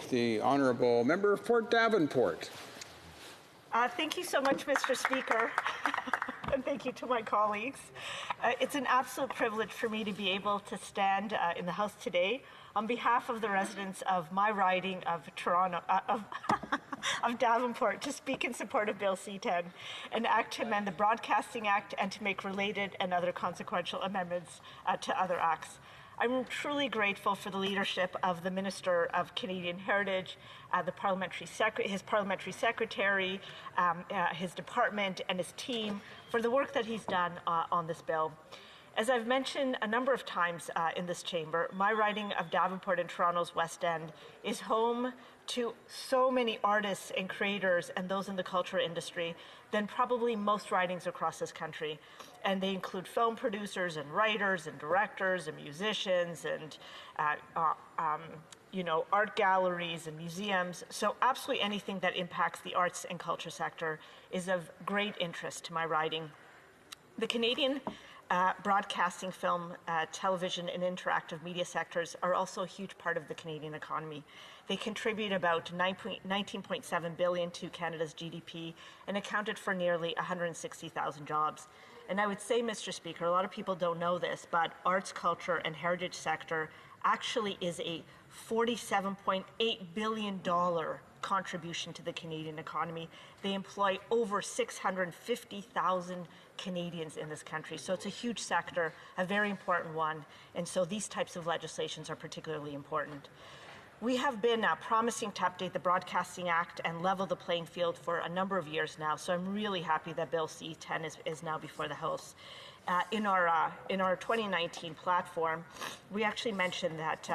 the Honourable Member for Davenport. Thank you so much, Mr. Speaker, and thank you to my colleagues. It's an absolute privilege for me to be able to stand in the House today on behalf of the residents of my riding of Toronto, of Davenport, to speak in support of Bill C-10, an act to amend the Broadcasting Act and to make related and other consequential amendments to other acts. I'm truly grateful for the leadership of the Minister of Canadian Heritage, his parliamentary secretary, his department, and his team for the work that he's done on this bill. As I've mentioned a number of times in this chamber, my riding of Davenport and Toronto's West End is home to so many artists and creators and those in the culture industry than probably most ridings across this country. And they include film producers and writers and directors and musicians and art galleries and museums. So absolutely anything that impacts the arts and culture sector is of great interest to my riding. The Canadian broadcasting, film, television, and interactive media sectors are also a huge part of the Canadian economy. They contribute about $19.7 billion to Canada's GDP and accounted for nearly 160,000 jobs. And I would say, Mr. Speaker, a lot of people don't know this, but arts, culture, and heritage sector actually is a $47.8 billion contribution to the Canadian economy. They employ over 650,000 Canadians in this country. So it's a huge sector, a very important one. And so these types of legislations are particularly important. We have been promising to update the Broadcasting Act and level the playing field for a number of years now. So I'm really happy that Bill C-10 is now before the House. In our 2019 platform, we actually mentioned that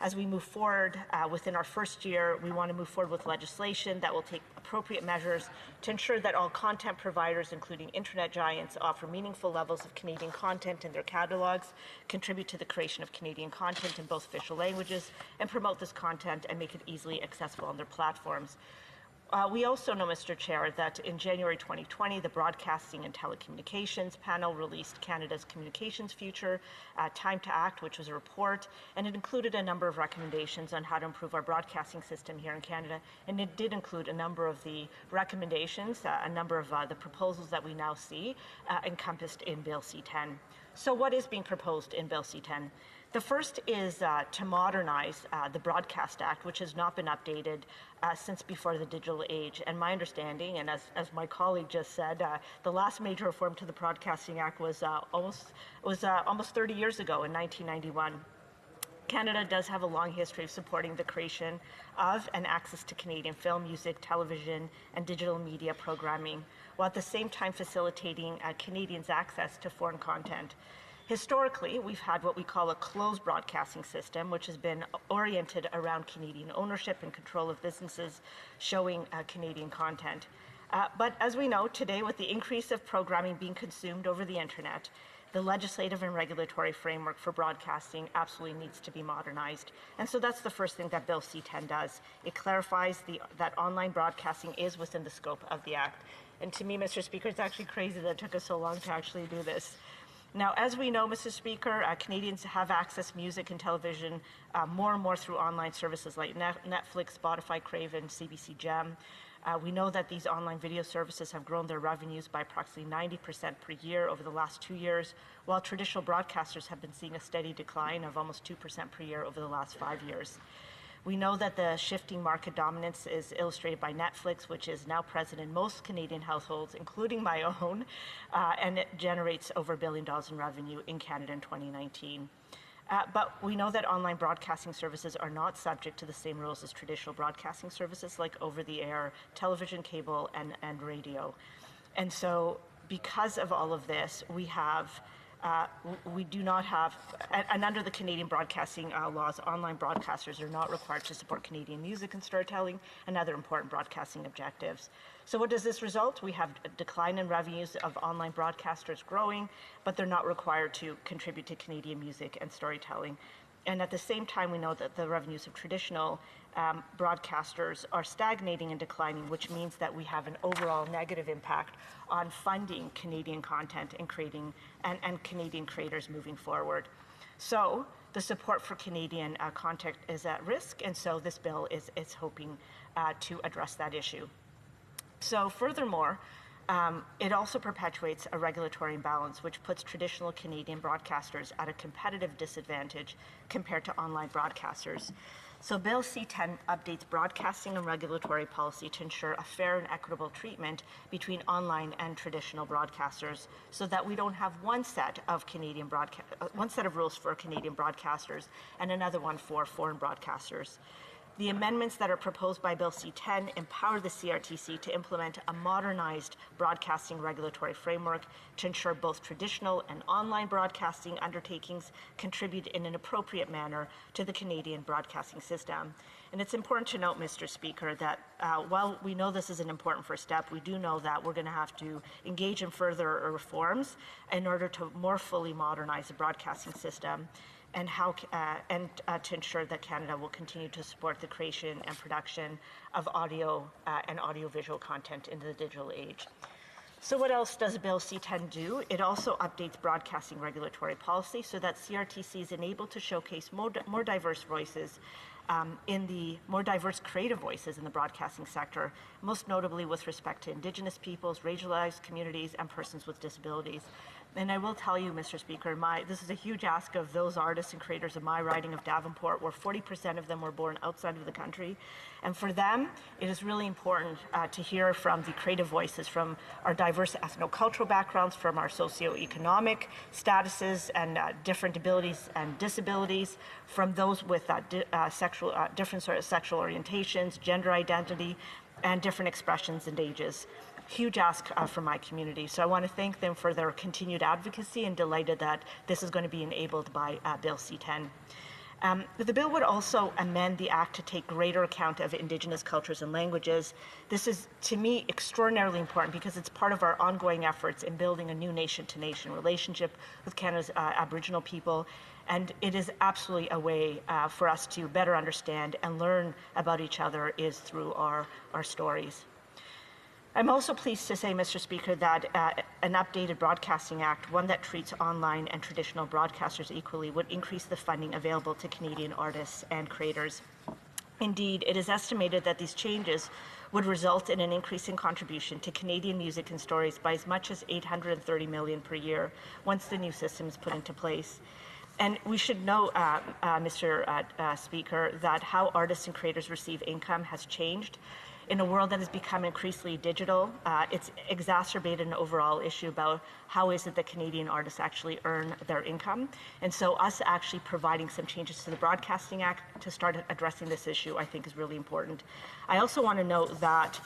as we move forward within our first year, we want to move forward with legislation that will take appropriate measures to ensure that all content providers, including internet giants, offer meaningful levels of Canadian content in their catalogs, contribute to the creation of Canadian content in both official languages, and promote this content and make it easily accessible on their platforms. We also know, Mr. Chair, that in January 2020, the Broadcasting and Telecommunications Panel released Canada's Communications Future, Time to Act, which was a report, and it included a number of recommendations on how to improve our broadcasting system here in Canada. And it did include a number of the recommendations, a number of the proposals that we now see encompassed in Bill C-10. So what is being proposed in Bill C-10? The first is to modernize the Broadcast Act, which has not been updated since before the digital age. And my understanding, and as my colleague just said, the last major reform to the Broadcasting Act was almost 30 years ago in 1991. Canada does have a long history of supporting the creation of and access to Canadian film, music, television, and digital media programming, while at the same time facilitating Canadians' access to foreign content. Historically, we've had what we call a closed broadcasting system, which has been oriented around Canadian ownership and control of businesses showing Canadian content. But as we know, today, with the increase of programming being consumed over the internet, the legislative and regulatory framework for broadcasting absolutely needs to be modernized. And so that's the first thing that Bill C-10 does. It clarifies that online broadcasting is within the scope of the Act. And to me, Mr. Speaker, it's actually crazy that it took us so long to actually do this. Now, as we know, Mr. Speaker, Canadians have access to music and television more and more through online services like Netflix, Spotify, Crave, and CBC Gem. We know that these online video services have grown their revenues by approximately 90% per year over the last 2 years, while traditional broadcasters have been seeing a steady decline of almost 2% per year over the last 5 years. We know that the shifting market dominance is illustrated by Netflix, which is now present in most Canadian households, including my own, and it generates over $1 billion in revenue in Canada in 2019. But we know that online broadcasting services are not subject to the same rules as traditional broadcasting services like over-the-air television, cable, and radio. And so because of all of this, we do not have, and under the Canadian broadcasting laws, online broadcasters are not required to support Canadian music and storytelling and other important broadcasting objectives. So what does this result? We have a decline in revenues of online broadcasters growing, but they're not required to contribute to Canadian music and storytelling. And at the same time, we know that the revenues of traditional broadcasters are stagnating and declining, which means that we have an overall negative impact on funding Canadian content and creating and Canadian creators moving forward. So the support for Canadian content is at risk, and so this bill is hoping to address that issue. So furthermore, it also perpetuates a regulatory imbalance which puts traditional Canadian broadcasters at a competitive disadvantage compared to online broadcasters. So Bill C-10 updates broadcasting and regulatory policy to ensure a fair and equitable treatment between online and traditional broadcasters, so that we don't have one set of rules for Canadian broadcasters and another one for foreign broadcasters. The amendments that are proposed by Bill C-10 empower the CRTC to implement a modernized broadcasting regulatory framework to ensure both traditional and online broadcasting undertakings contribute in an appropriate manner to the Canadian broadcasting system. And it's important to note, Mr. Speaker, that while we know this is an important first step, we do know that we're going to have to engage in further reforms in order to more fully modernize the broadcasting system, and to ensure that Canada will continue to support the creation and production of audio and audiovisual content in the digital age. So what else does Bill C-10 do? It also updates broadcasting regulatory policy so that CRTC is enabled to showcase more diverse voices more diverse creative voices in the broadcasting sector, most notably with respect to Indigenous peoples, racialized communities, and persons with disabilities. And I will tell you, Mr. Speaker, this is a huge ask of those artists and creators of my riding of Davenport, where 40% of them were born outside of the country. And for them, it is really important to hear from the creative voices from our diverse ethno-cultural backgrounds, from our socioeconomic statuses and different abilities and disabilities, from those with different sort of sexual orientations, gender identity, and different expressions and ages. Huge ask from my community. So I want to thank them for their continued advocacy, and delighted that this is going to be enabled by Bill C-10. The bill would also amend the Act to take greater account of Indigenous cultures and languages. This is, to me, extraordinarily important because it's part of our ongoing efforts in building a new nation-to-nation relationship with Canada's Aboriginal people. And it is absolutely a way for us to better understand and learn about each other is through our stories. I'm also pleased to say, Mr. Speaker, that an updated Broadcasting Act, one that treats online and traditional broadcasters equally, would increase the funding available to Canadian artists and creators. Indeed, it is estimated that these changes would result in an increase in contribution to Canadian music and stories by as much as $830 million per year once the new system is put into place. And we should know, Mr. Speaker, that how artists and creators receive income has changed. In a world that has become increasingly digital, it's exacerbated an overall issue about how is it that Canadian artists actually earn their income. And so us actually providing some changes to the Broadcasting Act to start addressing this issue, I think, is really important. I also want to note that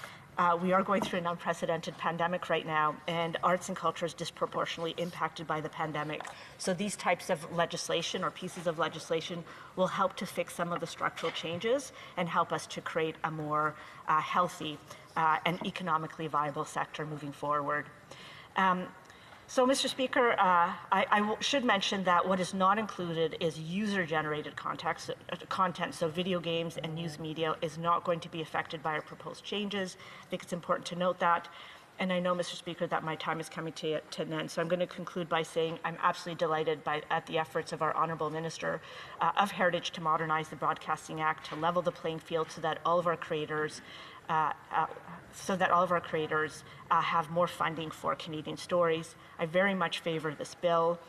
we are going through an unprecedented pandemic right now, and arts and culture is disproportionately impacted by the pandemic. So these types of legislation or pieces of legislation will help to fix some of the structural changes and help us to create a more healthy and economically viable sector moving forward. So, Mr. Speaker, I should mention that what is not included is user-generated content, so video games and news media is not going to be affected by our proposed changes. I think it's important to note that. And I know, Mr. Speaker, that my time is coming to an end. So I'm going to conclude by saying I'm absolutely delighted at the efforts of our Honourable Minister of Heritage to modernize the Broadcasting Act, to level the playing field so that all of our creators have more funding for Canadian stories. I very much favour this bill.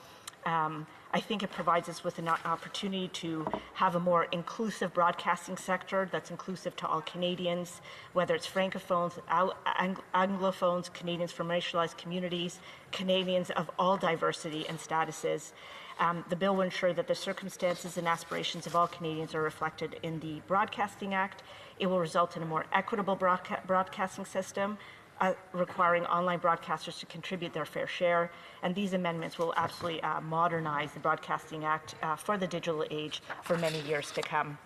I think it provides us with an opportunity to have a more inclusive broadcasting sector that's inclusive to all Canadians, whether it's Francophones, Anglophones, Canadians from racialized communities, Canadians of all diversity and statuses. The bill will ensure that the circumstances and aspirations of all Canadians are reflected in the Broadcasting Act. It will result in a more equitable broadcasting system, requiring online broadcasters to contribute their fair share, and these amendments will absolutely modernize the Broadcasting Act for the digital age for many years to come.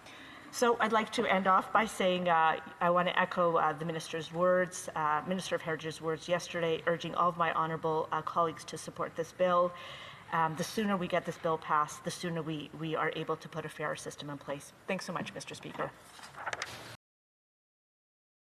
So I'd like to end off by saying I want to echo the Minister's words, Minister of Heritage's words yesterday, urging all of my honourable colleagues to support this bill. The sooner we get this bill passed, the sooner we are able to put a fairer system in place. Thanks so much, Mr. Speaker.